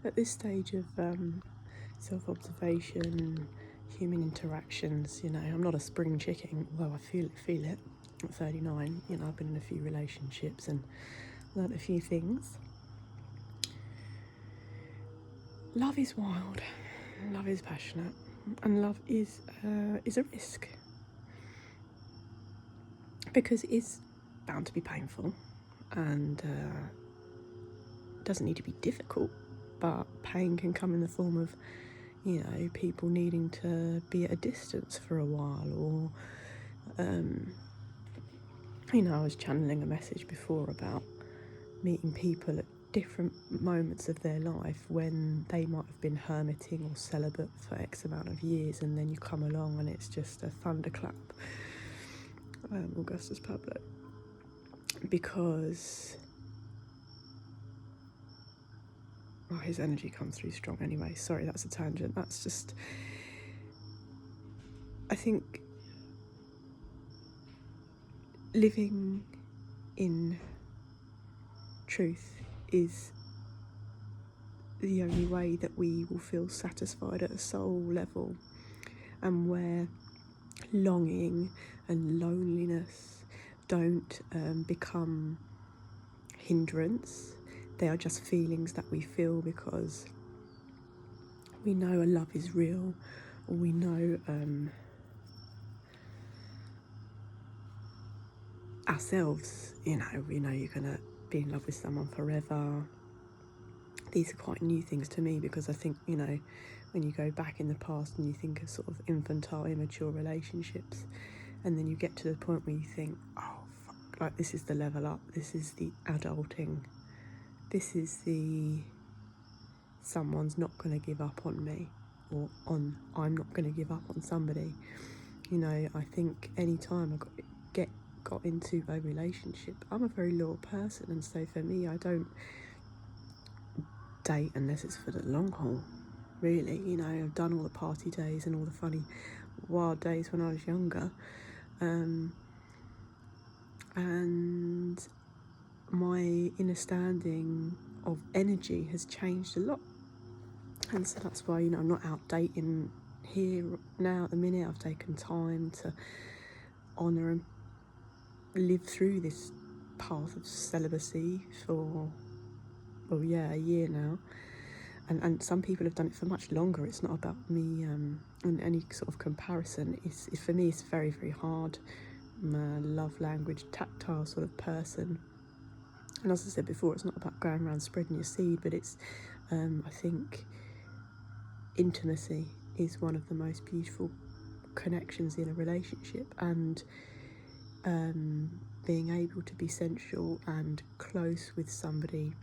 at this stage of self-observation, human interactions, I'm not a spring chicken, although I feel it at 39. I've been in a few relationships and learnt a few things. Love is wild, love is passionate, and love is a risk, because it is bound to be painful, and doesn't need to be difficult, but pain can come in the form of people needing to be at a distance for a while, or I was channeling a message before about meeting people at different moments of their life when they might have been hermiting or celibate for X amount of years, and then you come along and it's just a thunderclap. Augustus Pablo, because his energy comes through strong anyway. Sorry, that's a tangent. That's just, I think living in truth is the only way that we will feel satisfied at a soul level, and where longing and loneliness don't become hindrance. They are just feelings that we feel because we know a love is real, or we know ourselves, we know you're going to be in love with someone forever. These are quite new things to me, because I think, when you go back in the past and you think of sort of infantile, immature relationships, and then you get to the point where you think, oh, fuck, like this is the level up, this is the adulting, this is the someone's not going to give up on me, or I'm not going to give up on somebody. I think any time I got into a relationship, I'm a very loyal person, and so for me, I don't date unless it's for the long haul, really. I've done all the party days and all the funny wild days when I was younger, and my understanding of energy has changed a lot, and so that's why I'm not out dating here now at the minute. I've taken time to honour and live through this path of celibacy for a year now, and some people have done it for much longer. It's not about me in any sort of comparison. It's for me, it's very, very hard. I'm a love language, tactile sort of person, and as I said before, it's not about going around spreading your seed, but it's I think intimacy is one of the most beautiful connections in a relationship, and being able to be sensual and close with somebody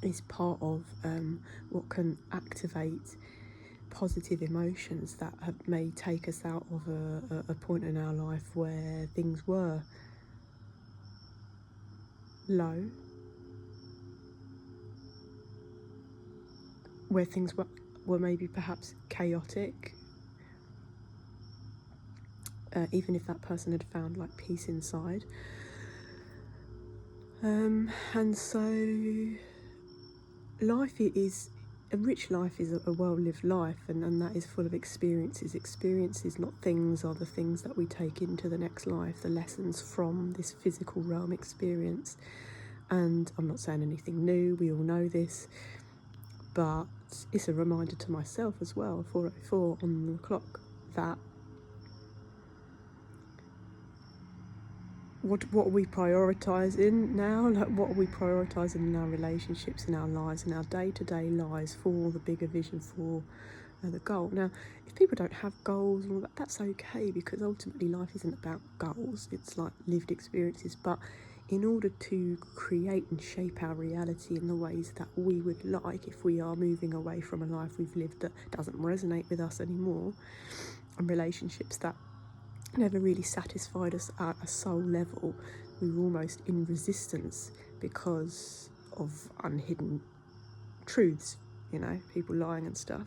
is part of what can activate positive emotions that may take us out of a point in our life where things were low, where things were maybe perhaps chaotic, even if that person had found like peace inside. And so a rich life is a well-lived life, and that is full of experiences. Experiences, not things, are the things that we take into the next life, the lessons from this physical realm experience. And I'm not saying anything new, we all know this, but it's a reminder to myself as well, 4:04 on the clock, that what are we prioritising now? Like, what are we prioritising in our relationships, in our lives, in our day-to-day lives, for the bigger vision, for the goal? Now, if people don't have goals and all that, that's okay, because ultimately life isn't about goals, it's like lived experiences. But in order to create and shape our reality in the ways that we would like, if we are moving away from a life we've lived that doesn't resonate with us anymore, and relationships that never really satisfied us at a soul level, we were almost in resistance because of unhidden truths, people lying and stuff.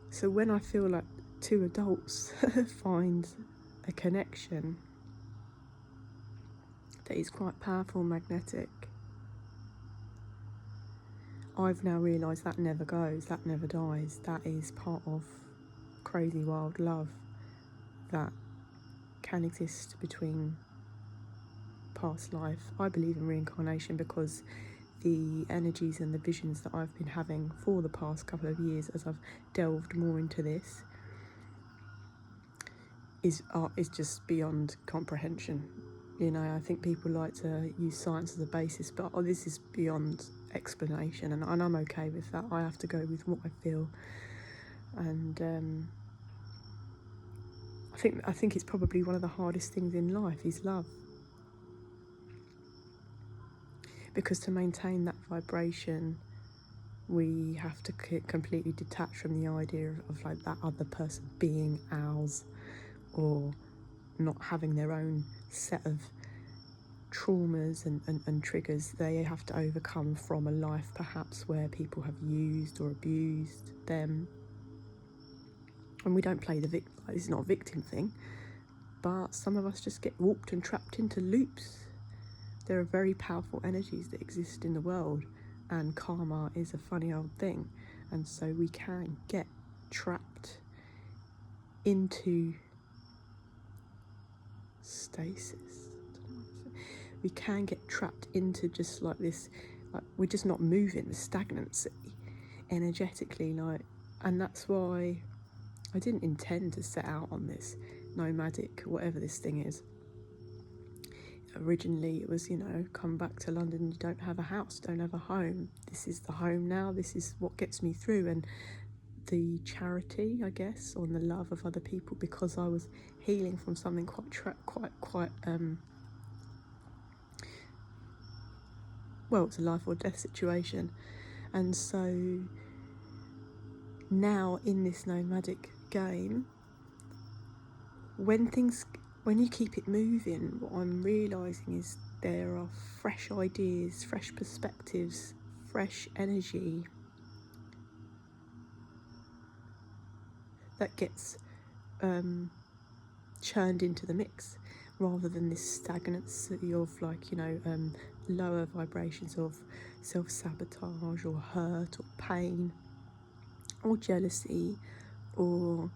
So when I feel like two adults find a connection, that is quite powerful and magnetic. I've now realised that never goes, that never dies. That is part of crazy wild love that can exist between past life. I believe in reincarnation because the energies and the visions that I've been having for the past couple of years as I've delved more into this is just beyond comprehension. You know, I think people like to use science as a basis, but this is beyond explanation, and I'm okay with that. I have to go with what I feel, and I think it's probably one of the hardest things in life is love, because to maintain that vibration we have to completely detach from the idea of like that other person being ours, or not having their own set of traumas and triggers they have to overcome from a life perhaps where people have used or abused them. And we don't play the victim, it's not a victim thing, but some of us just get warped and trapped into loops. There are very powerful energies that exist in the world, and karma is a funny old thing, and so we can get trapped into stasis. We can get trapped into just like this, like we're just not moving, the stagnancy energetically, like, and that's why I didn't intend to set out on this nomadic, whatever this thing is. Originally it was, you know, come back to London, you don't have a house, don't have a home, this is the home now, this is what gets me through, and the charity, I guess, or the love of other people, because I was healing from something quite well, it's a life or death situation. And so now in this nomadic game, when you keep it moving, what I'm realising is there are fresh ideas, fresh perspectives, fresh energy that gets churned into the mix, rather than this stagnancy of, like, you know, lower vibrations of self-sabotage or hurt or pain or jealousy or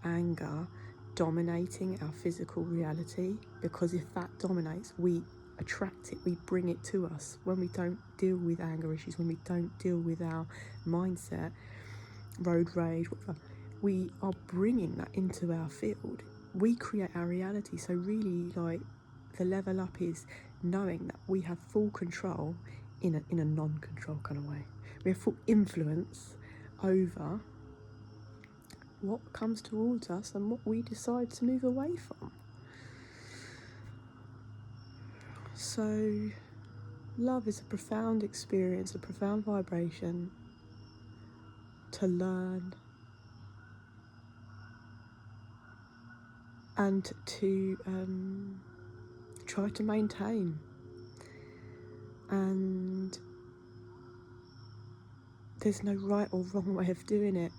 anger dominating our physical reality. Because if that dominates, we attract it, we bring it to us. When we don't deal with anger issues, when we don't deal with our mindset, road rage, whatever, we are bringing that into our field. We create our reality. So really, like, the level up is knowing that we have full control in a non-control kind of way. We have full influence over what comes towards us and what we decide to move away from. So love is a profound experience, a profound vibration to learn and to try to maintain. And there's no right or wrong way of doing it.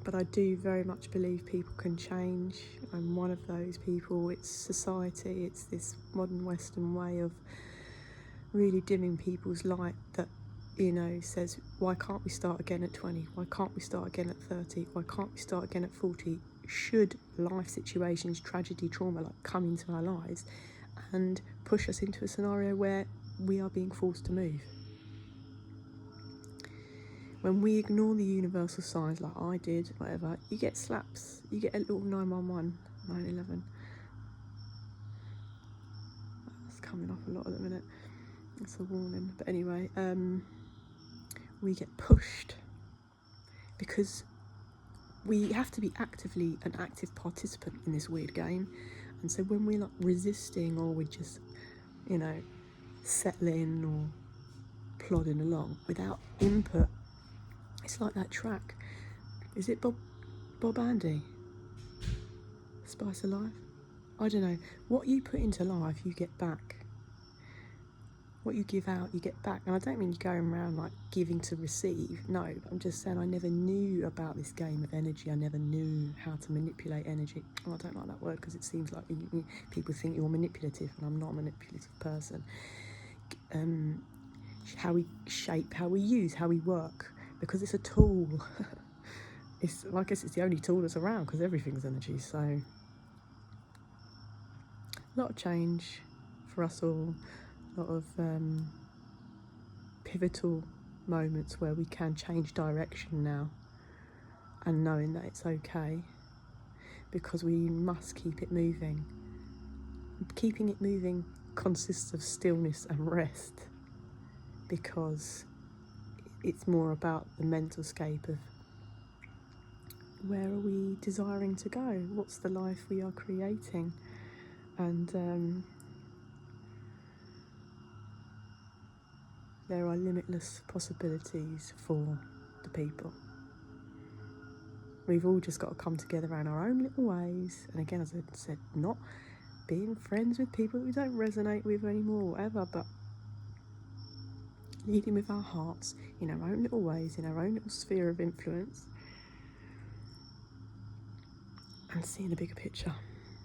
But I do very much believe people can change. I'm one of those people. It's society, it's this modern Western way of really dimming people's light that, you know, says, why can't we start again at 20? Why can't we start again at 30? Why can't we start again at 40? Should life situations, tragedy, trauma, like, come into our lives and push us into a scenario where we are being forced to move? When we ignore the universal signs, like I did, whatever, you get slaps. You get a little 911, 911. That's coming up a lot at the minute. It's a warning. But anyway, we get pushed because we have to be actively an active participant in this weird game. And so when we're like resisting, or we're just, you know, settling or plodding along without input, it's like that track. Is it Bob Andy? Spice of Life? I don't know. What you put into life, you get back. What you give out, you get back. And I don't mean you're going around like giving to receive. No, I'm just saying I never knew about this game of energy. I never knew how to manipulate energy. Oh, I don't like that word because it seems like people think you're manipulative, and I'm not a manipulative person. How we shape, how we use, how we work, because it's a tool. I guess it's the only tool that's around because everything's energy. So a lot of change for us all. A lot of pivotal moments where we can change direction now, and knowing that it's okay, because we must keep it moving. Keeping it moving consists of stillness and rest, because it's more about the mental scape of where are we desiring to go, what's the life we are creating. And there are limitless possibilities for the people. We've all just got to come together in our own little ways. And again, as I said, not being friends with people that we don't resonate with anymore or whatever, but leading with our hearts in our own little ways, in our own little sphere of influence, and seeing the bigger picture,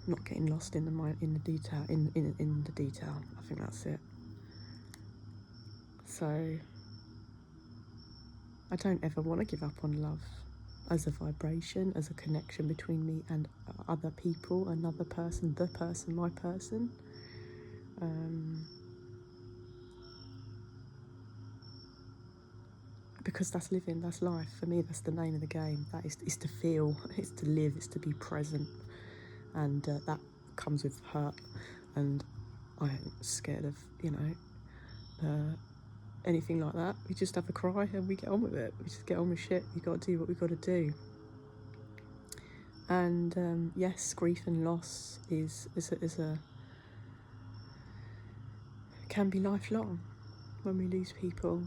not getting lost in the detail. In the detail, I think that's it. So I don't ever want to give up on love as a vibration, as a connection between me and other people, another person, the person, my person. Because that's living, that's life. For me, that's the name of the game. That is to feel, it's to live, it's to be present. And that comes with hurt. And I ain't scared of, anything like that. We just have a cry and we get on with it. We just get on with shit. We got to do what we got to do. And yes, grief and loss can be lifelong when we lose people.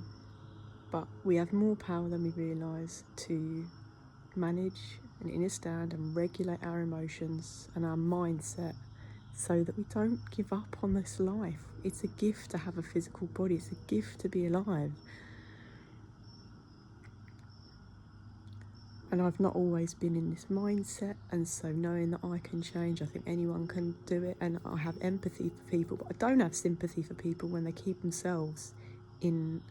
But we have more power than we realise to manage and understand and regulate our emotions and our mindset, so that we don't give up on this life. It's a gift to have a physical body. It's a gift to be alive. And I've not always been in this mindset, and so knowing that I can change, I think anyone can do it. And I have empathy for people, but I don't have sympathy for people when they keep themselves in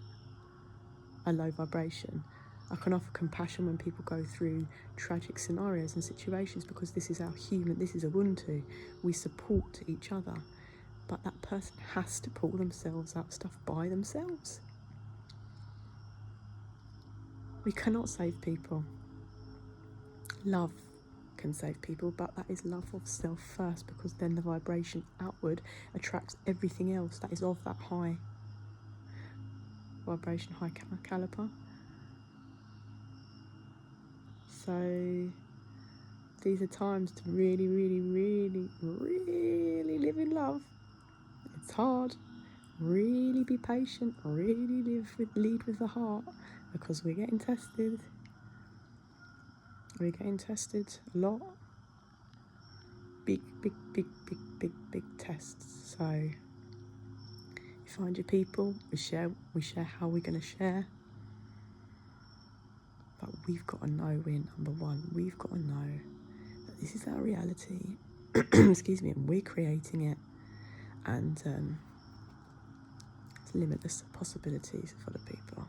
a low vibration. I can offer compassion when people go through tragic scenarios and situations, because this is our human, this is Ubuntu. We support each other, but that person has to pull themselves out of stuff by themselves. We cannot save people. Love can save people, but that is love of self first, because then the vibration outward attracts everything else that is of that high vibration, high caliber. So these are times to really, really, really, really live in love. It's hard. Really be patient. Really lead with the heart, because we're getting tested. We're getting tested a lot. Big tests. So you find your people. We share how we're going to share. But we've got to know we're number one. We've got to know that this is our reality. Excuse me, and we're creating it. And it's limitless possibilities for the people.